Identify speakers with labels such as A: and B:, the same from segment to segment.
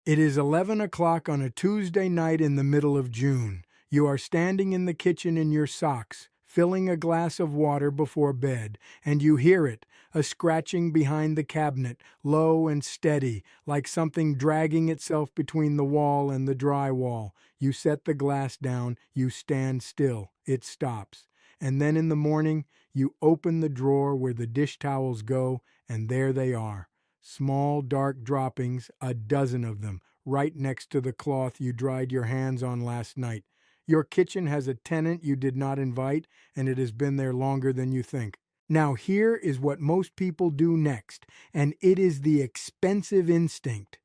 A: It is 11 o'clock on a Tuesday night in the middle of June. You are standing in the kitchen in your socks, filling a glass of water before bed, and you hear it, a scratching behind the cabinet, low and steady, like something dragging itself between the wall and the drywall. You set the glass down, you stand still, it stops. And then in the morning, you open the drawer where the dish towels go, and there they are. Small, dark droppings, a dozen of them, right next to the cloth you dried your hands on last night. Your kitchen has a tenant you did not invite, and it has been there longer than you think. Now, here is what most people do next, and it is the expensive instinct.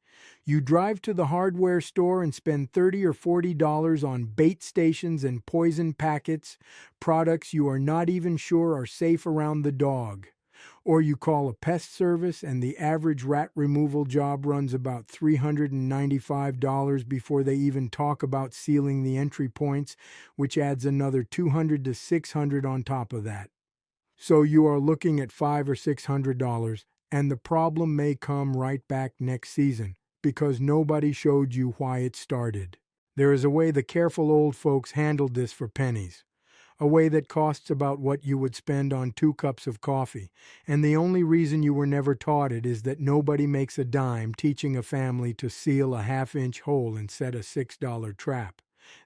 A: You drive to the hardware store and spend $30 or $40 on bait stations and poison packets, products you are not even sure are safe around the dog. Or you call a pest service and the average rat removal job runs about $395 before they even talk about sealing the entry points, which adds another $200 to $600 on top of that. So you are looking at $500 or $600, and the problem may come right back next season because nobody showed you why it started. There is a way the careful old folks handled this for pennies. A way that costs about what you would spend on 2 cups of coffee, and the only reason you were never taught it is that nobody makes a dime teaching a family to seal a half-inch hole and set a $6 trap.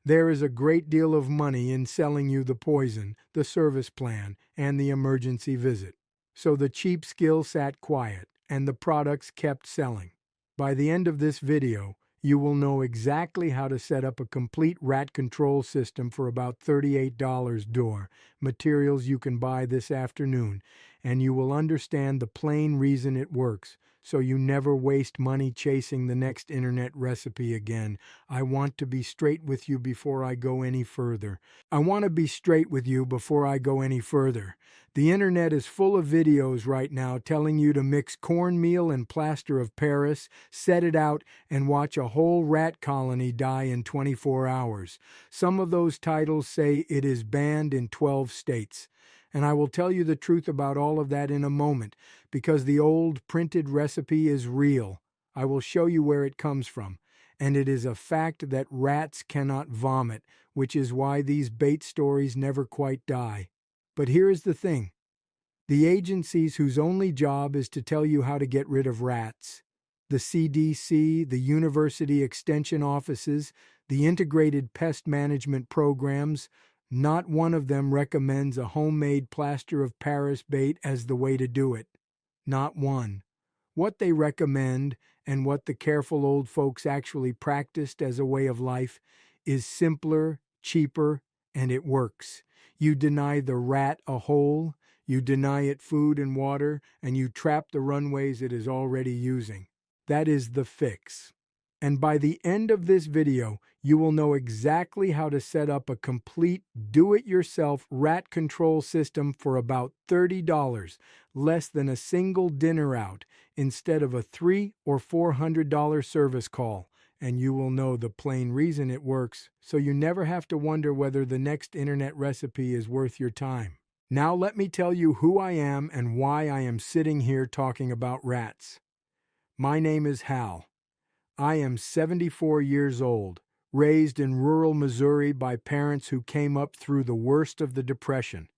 A: There is a great deal of money in selling you the poison, the service plan, and the emergency visit. So the cheap skill sat quiet, and the products kept selling. By the end of this video, you will know exactly how to set up a complete rat control system for about $38 door, materials you can buy this afternoon, and you will understand the plain reason it works, so you never waste money chasing the next internet recipe again. I want to be straight with you before I go any further. The internet is full of videos right now telling you to mix cornmeal and plaster of Paris, set it out, and watch a whole rat colony die in 24 hours. Some of those titles say it is banned in 12 states. And I will tell you the truth about all of that in a moment, because the old printed recipe is real. I will show you where it comes from. And it is a fact that rats cannot vomit, which is why these bait stories never quite die. But here is the thing. The agencies whose only job is to tell you how to get rid of rats, the CDC, the university extension offices, the integrated pest management programs, not one of them recommends a homemade plaster of Paris bait as the way to do it. Not one. What they recommend, and what the careful old folks actually practiced as a way of life, is simpler, cheaper, and it works. You deny the rat a hole, you deny it food and water, and you trap the runways it is already using. That is the fix. And by the end of this video, you will know exactly how to set up a complete do-it-yourself rat control system for about $30, less than a single dinner out, instead of a $300 or $400 service call. And you will know the plain reason it works, so you never have to wonder whether the next internet recipe is worth your time. Now let me tell you who I am and why I am sitting here talking about rats. My name is Hal. I am 74 years old, raised in rural Missouri by parents who came up through the worst of the Depression.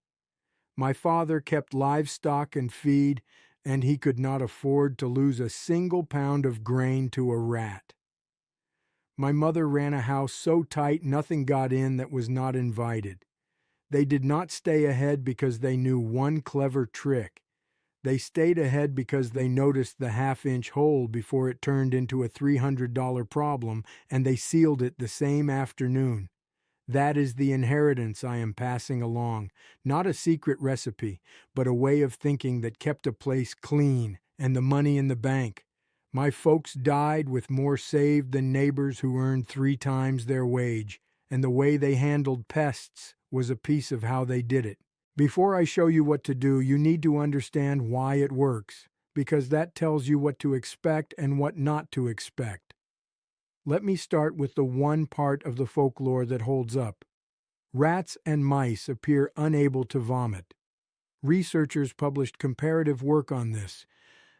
A: My father kept livestock and feed, and he could not afford to lose a single pound of grain to a rat. My mother ran a house so tight nothing got in that was not invited. They did not stay ahead because they knew one clever trick. They stayed ahead because they noticed the half-inch hole before it turned into a $300 problem, and they sealed it the same afternoon. That is the inheritance I am passing along, not a secret recipe, but a way of thinking that kept a place clean and the money in the bank. My folks died with more saved than neighbors who earned 3 times their wage, and the way they handled pests was a piece of how they did it. Before I show you what to do, you need to understand why it works, because that tells you what to expect and what not to expect. Let me start with the one part of the folklore that holds up. Rats and mice appear unable to vomit. Researchers published comparative work on this.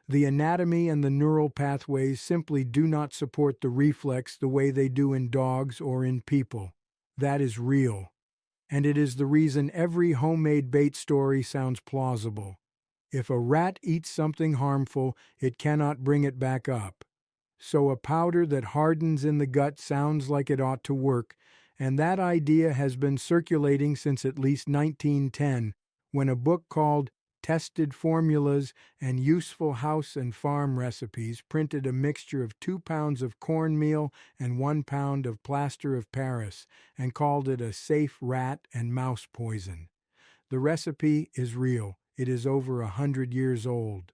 A: The anatomy and the neural pathways simply do not support the reflex the way they do in dogs or in people. That is real. And it is the reason every homemade bait story sounds plausible. If a rat eats something harmful, it cannot bring it back up. So a powder that hardens in the gut sounds like it ought to work, and that idea has been circulating since at least 1910, when a book called Tested Formulas and Useful House and Farm Recipes printed a mixture of 2 pounds of cornmeal and 1 pound of plaster of Paris and called it a safe rat and mouse poison. The recipe is real. It is over 100 years old.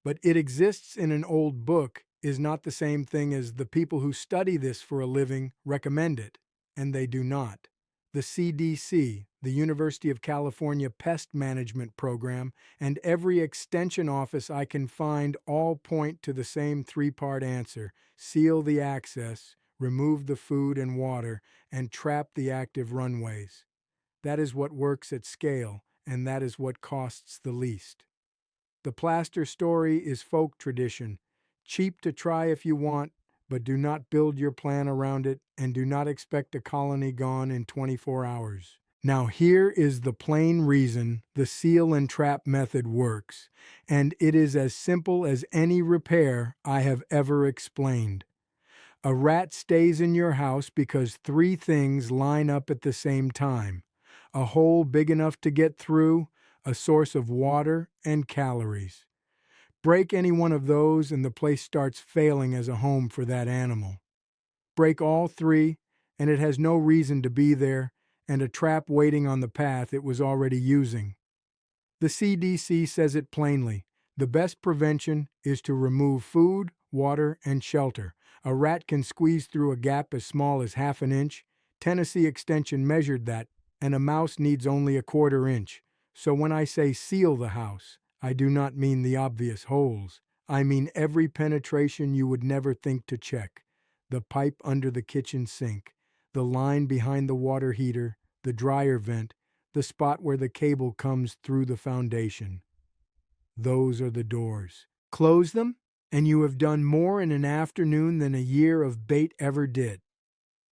A: But it exists in an old book is not the same thing as the people who study this for a living recommend it, and they do not. The CDC, the University of California Pest Management Program, and every extension office I can find all point to the same three-part answer: seal the access, remove the food and water, and trap the active runways. That is what works at scale, and that is what costs the least. The plaster story is folk tradition, cheap to try if you want, but do not build your plan around it and do not expect a colony gone in 24 hours. Now here is the plain reason the seal and trap method works, and it is as simple as any repair I have ever explained. A rat stays in your house because three things line up at the same time: a hole big enough to get through, a source of water, and calories. Break any one of those and the place starts failing as a home for that animal. Break all three, and it has no reason to be there, and a trap waiting on the path it was already using. The CDC says it plainly: the best prevention is to remove food, water, and shelter. A rat can squeeze through a gap as small as half an inch. Tennessee Extension measured that, and a mouse needs only a quarter inch. So when I say seal the house, I do not mean the obvious holes. I mean every penetration you would never think to check: the pipe under the kitchen sink, the line behind the water heater, the dryer vent, the spot where the cable comes through the foundation. Those are the doors. Close them, and you have done more in an afternoon than a year of bait ever did.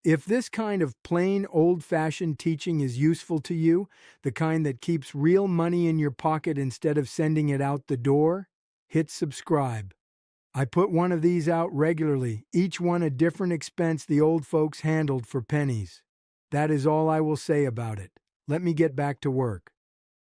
A: If this kind of plain, old-fashioned teaching is useful to you, the kind that keeps real money in your pocket instead of sending it out the door, hit subscribe. I put one of these out regularly, each one a different expense the old folks handled for pennies. That is all I will say about it. Let me get back to work.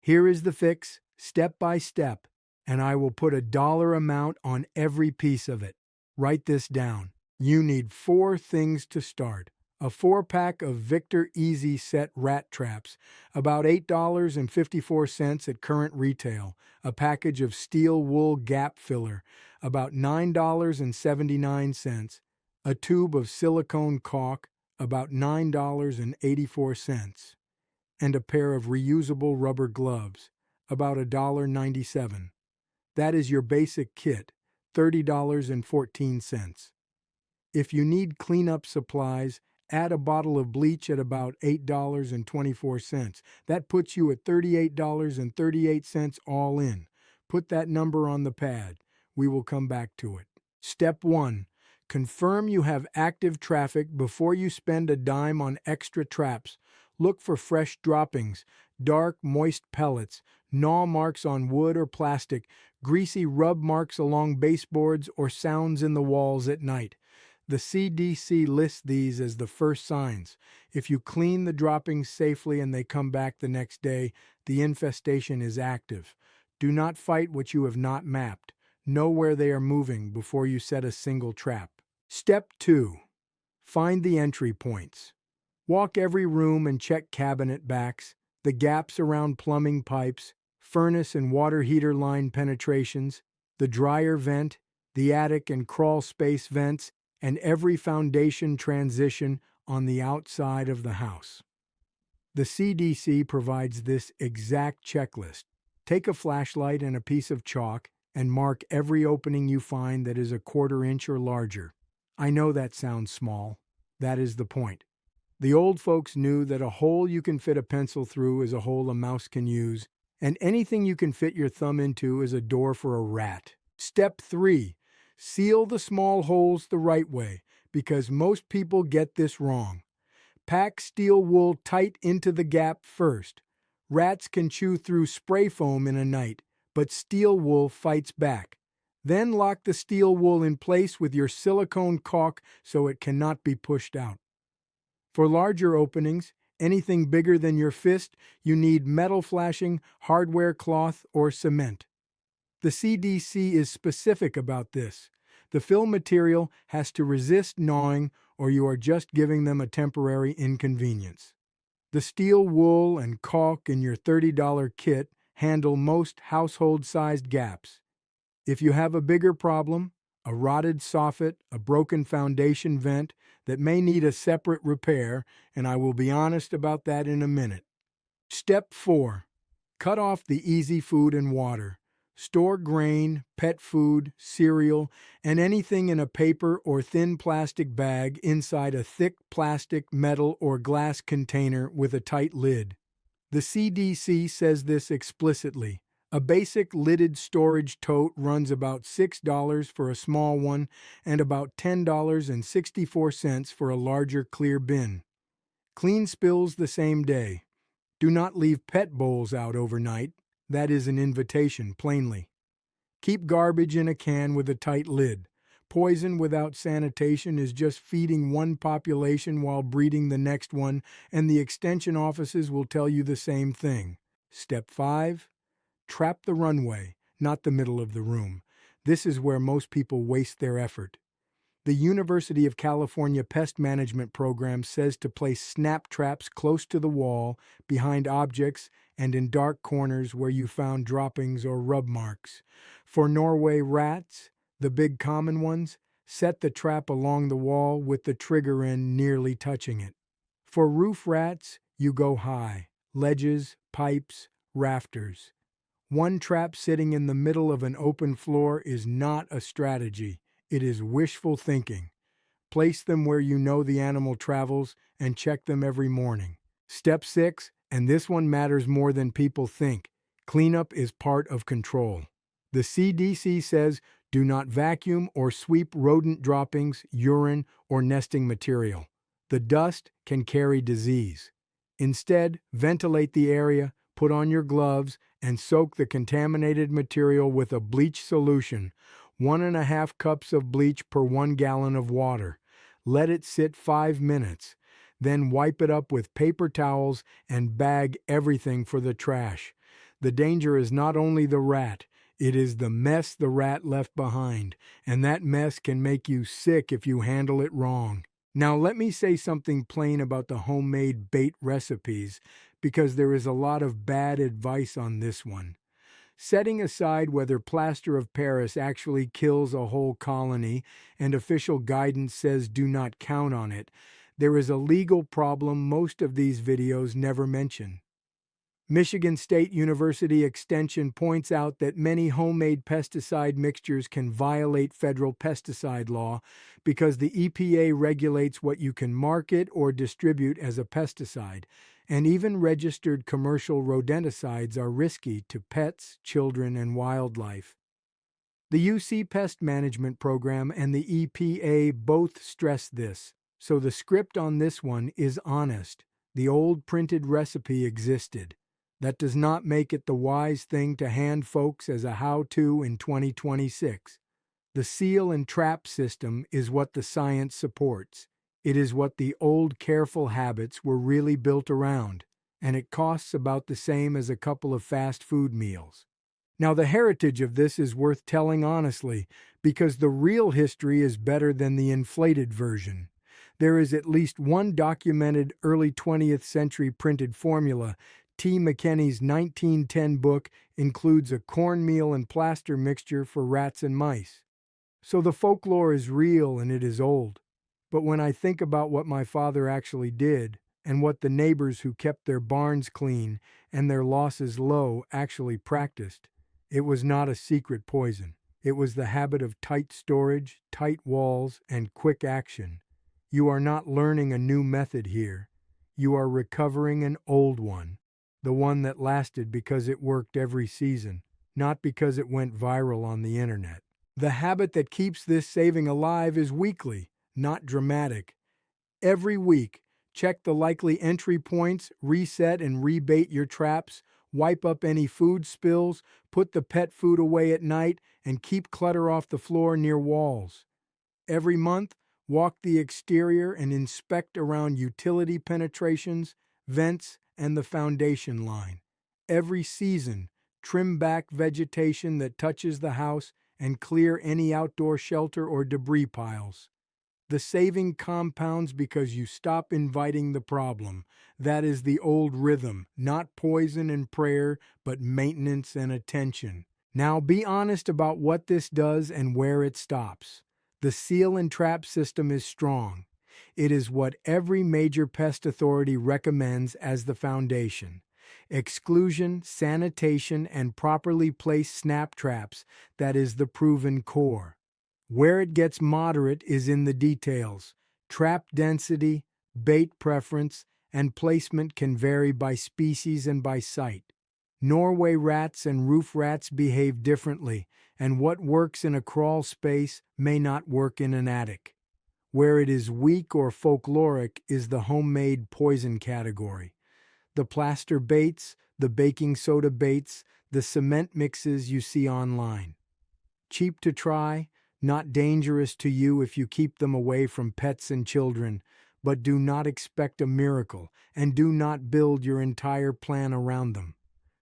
A: Here is the fix, step by step, and I will put a dollar amount on every piece of it. Write this down. You need 4 things to start: a 4-pack of Victor Easy Set rat traps, about $8.54 at current retail; a package of steel wool gap filler, about $9.79; a tube of silicone caulk, about $9.84; and a pair of reusable rubber gloves, about $1.97. That is your basic kit, $30.14. If you need cleanup supplies, add a bottle of bleach at about $8.24. That puts you at $38.38 all in. Put that number on the pad. We will come back to it. Step 1. Confirm you have active traffic before you spend a dime on extra traps. Look for fresh droppings, dark, moist pellets, gnaw marks on wood or plastic, greasy rub marks along baseboards, or sounds in the walls at night. The CDC lists these as the first signs. If you clean the droppings safely and they come back the next day, the infestation is active. Do not fight what you have not mapped. Know where they are moving before you set a single trap. Step 2. Find the entry points. Walk every room and check cabinet backs, the gaps around plumbing pipes, furnace and water heater line penetrations, the dryer vent, the attic and crawl space vents, and every foundation transition on the outside of the house. The CDC provides this exact checklist. Take a flashlight and a piece of chalk and mark every opening you find that is a quarter inch or larger. I know that sounds small. That is the point. The old folks knew that a hole you can fit a pencil through is a hole a mouse can use, and anything you can fit your thumb into is a door for a rat. Step 3. Seal the small holes the right way, because most people get this wrong. Pack steel wool tight into the gap first. Rats can chew through spray foam in a night, but steel wool fights back. Then lock the steel wool in place with your silicone caulk so it cannot be pushed out. For larger openings, anything bigger than your fist, you need metal flashing, hardware cloth, or cement. The CDC is specific about this. The fill material has to resist gnawing, or you are just giving them a temporary inconvenience. The steel wool and caulk in your $30 kit handle most household-sized gaps. If you have a bigger problem, a rotted soffit, a broken foundation vent that may need a separate repair, and I will be honest about that in a minute. Step 4. Cut off the easy food and water. Store grain, pet food, cereal, and anything in a paper or thin plastic bag inside a thick plastic, metal, or glass container with a tight lid. The CDC says this explicitly. A basic lidded storage tote runs about $6 for a small one and about $10.64 for a larger clear bin. Clean spills the same day. Do not leave pet bowls out overnight. That is an invitation, plainly. Keep garbage in a can with a tight lid. Poison without sanitation is just feeding one population while breeding the next one, and the extension offices will tell you the same thing. Step 5. Trap the runway, not the middle of the room. This is where most people waste their effort. The University of California Pest Management Program says to place snap traps close to the wall, behind objects, and in dark corners where you found droppings or rub marks. For Norway rats, the big common ones, set the trap along the wall with the trigger end nearly touching it. For roof rats, you go high, ledges, pipes, rafters. One trap sitting in the middle of an open floor is not a strategy. It is wishful thinking. Place them where you know the animal travels and check them every morning. Step 6, and this one matters more than people think. Cleanup is part of control. The CDC says do not vacuum or sweep rodent droppings, urine, or nesting material. The dust can carry disease. Instead, ventilate the area, put on your gloves, and soak the contaminated material with a bleach solution. 1.5 cups of bleach per 1 gallon of water. Let it sit 5 minutes. Then wipe it up with paper towels and bag everything for the trash. The danger is not only the rat, it is the mess the rat left behind, and that mess can make you sick if you handle it wrong. Now let me say something plain about the homemade bait recipes, because there is a lot of bad advice on this one. Setting aside whether Plaster of Paris actually kills a whole colony and official guidance says do not count on it, there is a legal problem most of these videos never mention. Michigan State University Extension points out that many homemade pesticide mixtures can violate federal pesticide law because the EPA regulates what you can market or distribute as a pesticide, and even registered commercial rodenticides are risky to pets, children, and wildlife. The UC Pest Management Program and the EPA both stress this, so the script on this one is honest. The old printed recipe existed. That does not make it the wise thing to hand folks as a how-to in 2026. The seal and trap system is what the science supports. It is what the old careful habits were really built around, and it costs about the same as a couple of fast food meals. Now, the heritage of this is worth telling honestly, because the real history is better than the inflated version. There is at least one documented early 20th century printed formula. T. McKenney's 1910 book includes a cornmeal and plaster mixture for rats and mice. So the folklore is real and it is old. But when I think about what my father actually did, and what the neighbors who kept their barns clean and their losses low actually practiced, it was not a secret poison. It was the habit of tight storage, tight walls, and quick action. You are not learning a new method here. You are recovering an old one. The one that lasted because it worked every season, not because it went viral on the internet. The habit that keeps this saving alive is weekly, not dramatic. Every week, check the likely entry points, reset and rebait your traps, wipe up any food spills, put the pet food away at night, and keep clutter off the floor near walls. Every month, walk the exterior and inspect around utility penetrations, vents, and the foundation line. Every season, trim back vegetation that touches the house and clear any outdoor shelter or debris piles. The saving compounds because you stop inviting the problem. That is the old rhythm, not poison and prayer, but maintenance and attention. Now be honest about what this does and where it stops. The seal and trap system is strong. It is what every major pest authority recommends as the foundation. Exclusion, sanitation, and properly placed snap traps, that is the proven core. Where it gets moderate is in the details. Trap density, bait preference, and placement can vary by species and by site. Norway rats and roof rats behave differently, and what works in a crawl space may not work in an attic. Where it is weak or folkloric is the homemade poison category. The plaster baits, the baking soda baits, the cement mixes you see online. Cheap to try, not dangerous to you if you keep them away from pets and children, but do not expect a miracle and do not build your entire plan around them.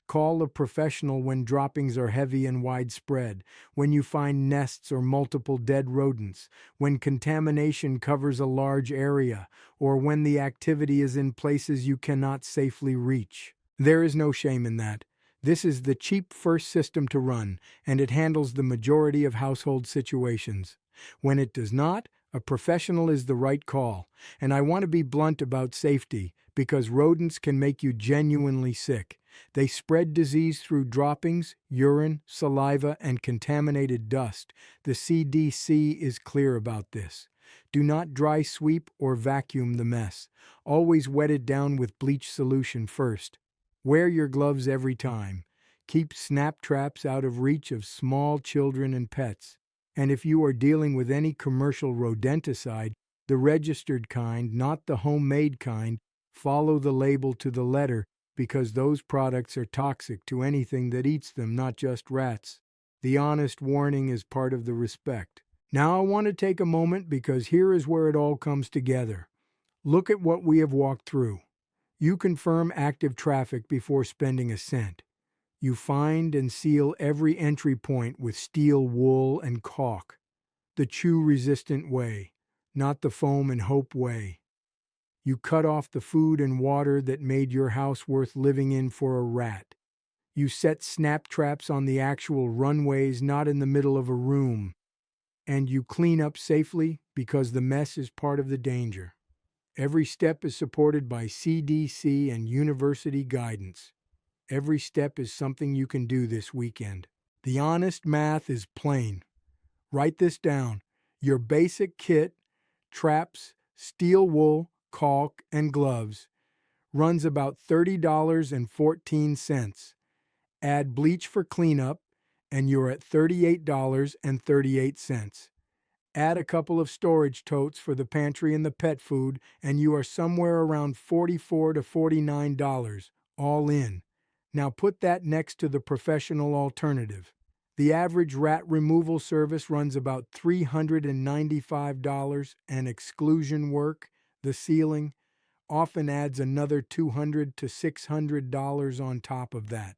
A: Call a professional when droppings are heavy and widespread, when you find nests or multiple dead rodents, when contamination covers a large area, or when the activity is in places you cannot safely reach. There is no shame in that. This is the cheap first system to run, and it handles the majority of household situations. When it does not, a professional is the right call, and I want to be blunt about safety, because rodents can make you genuinely sick. They spread disease through droppings, urine, saliva, and contaminated dust. The CDC is clear about this. Do not dry sweep or vacuum the mess. Always wet it down with bleach solution first. Wear your gloves every time. Keep snap traps out of reach of small children and pets. And if you are dealing with any commercial rodenticide, the registered kind, not the homemade kind, follow the label to the letter because those products are toxic to anything that eats them, not just rats. The honest warning is part of the respect. Now I want to take a moment because here is where it all comes together. Look at what we have walked through. You confirm active traffic before spending a cent. You find and seal every entry point with steel wool and caulk, the chew-resistant way, not the foam and hope way. You cut off the food and water that made your house worth living in for a rat. You set snap traps on the actual runways, not in the middle of a room. And you clean up safely because the mess is part of the danger. Every step is supported by CDC and university guidance. Every step is something you can do this weekend. The honest math is plain. Write this down. Your basic kit, traps, steel wool, caulk, and gloves, runs about $30.14. Add bleach for cleanup, and you're at $38.38. Add a couple of storage totes for the pantry and the pet food, and you are somewhere around $44 to $49, all in. Now put that next to the professional alternative. The average rat removal service runs about $395, and exclusion work, the sealing, often adds another $200 to $600 on top of that.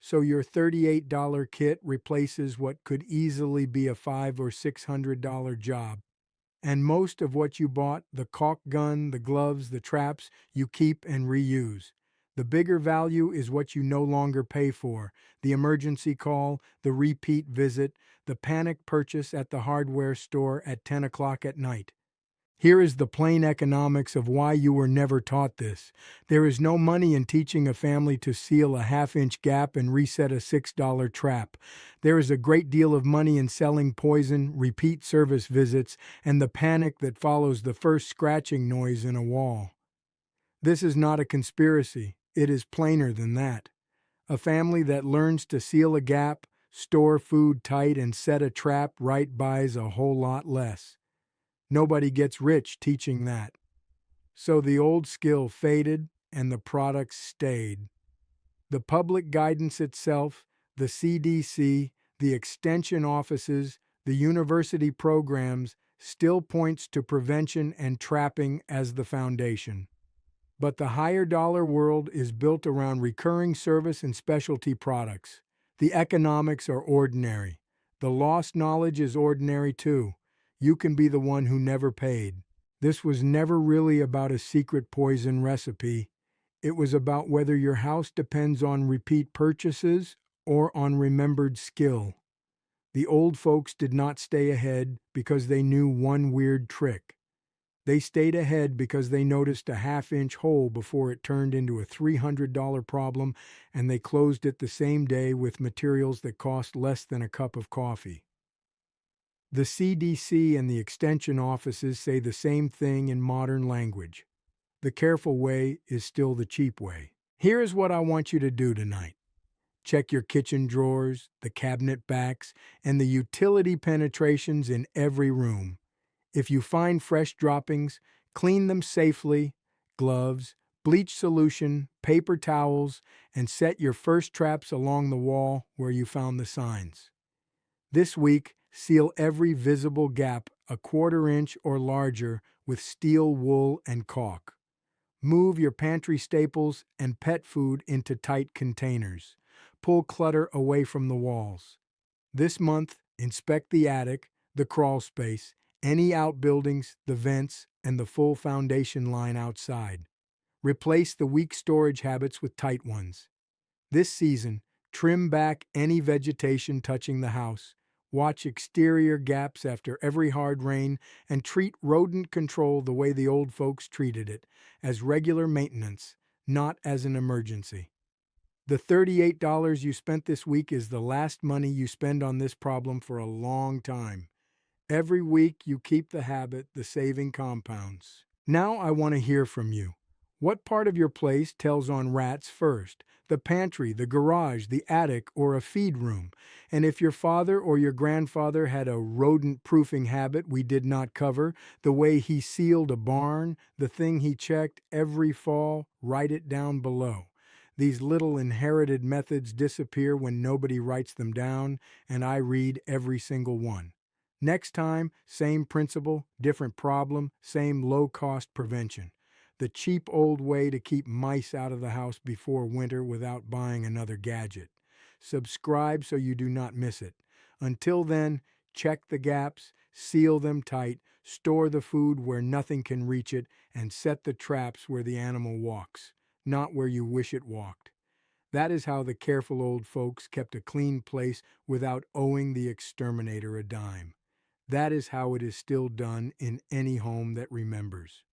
A: So your $38 kit replaces what could easily be a $500 or $600 job. And most of what you bought, the caulk gun, the gloves, the traps, you keep and reuse. The bigger value is what you no longer pay for, the emergency call, the repeat visit, the panic purchase at the hardware store at 10 o'clock at night. Here is the plain economics of why you were never taught this. There is no money in teaching a family to seal a half-inch gap and reset a $6 trap. There is a great deal of money in selling poison, repeat service visits, and the panic that follows the first scratching noise in a wall. This is not a conspiracy. It is plainer than that. A family that learns to seal a gap, Store food tight and set a trap right buys a whole lot less. Nobody gets rich teaching that. So the old skill faded and the products stayed. The public guidance itself, the CDC, the extension offices, the university programs still points to prevention and trapping as the foundation. But the higher dollar world is built around recurring service and specialty products. The economics are ordinary. The lost knowledge is ordinary too. You can be the one who never paid. This was never really about a secret poison recipe. It was about whether your house depends on repeat purchases or on remembered skill. The old folks did not stay ahead because they knew one weird trick. They stayed ahead because they noticed a half-inch hole before it turned into a $300 problem, and they closed it the same day with materials that cost less than a cup of coffee. The CDC and the extension offices say the same thing in modern language. The careful way is still the cheap way. Here is what I want you to do tonight. Check your kitchen drawers, the cabinet backs, and the utility penetrations in every room. If you find fresh droppings, clean them safely, gloves, bleach solution, paper towels, and set your first traps along the wall where you found the signs. This week, seal every visible gap a 1/4 inch or larger with steel wool and caulk. Move your pantry staples and pet food into tight containers. Pull clutter away from the walls. This month, inspect the attic, the crawl space, any outbuildings, the vents, and the full foundation line outside. Replace the weak storage habits with tight ones. This season, trim back any vegetation touching the house. Watch exterior gaps after every hard rain, and treat rodent control the way the old folks treated it, as regular maintenance, not as an emergency. The $38 you spent this week is the last money you spend on this problem for a long time. Every week you keep the habit, the saving compounds. Now I want to hear from you. What part of your place tells on rats first? The pantry, the garage, the attic, or a feed room? And if your father or your grandfather had a rodent-proofing habit we did not cover, the way he sealed a barn, the thing he checked every fall, write it down below. These little inherited methods disappear when nobody writes them down, and I read every single one. Next time, same principle, different problem, same low-cost prevention. The cheap old way to keep mice out of the house before winter without buying another gadget. Subscribe so you do not miss it. Until then, check the gaps, seal them tight, store the food where nothing can reach it, and set the traps where the animal walks, not where you wish it walked. That is how the careful old folks kept a clean place without owing the exterminator a dime. That is how it is still done in any home that remembers.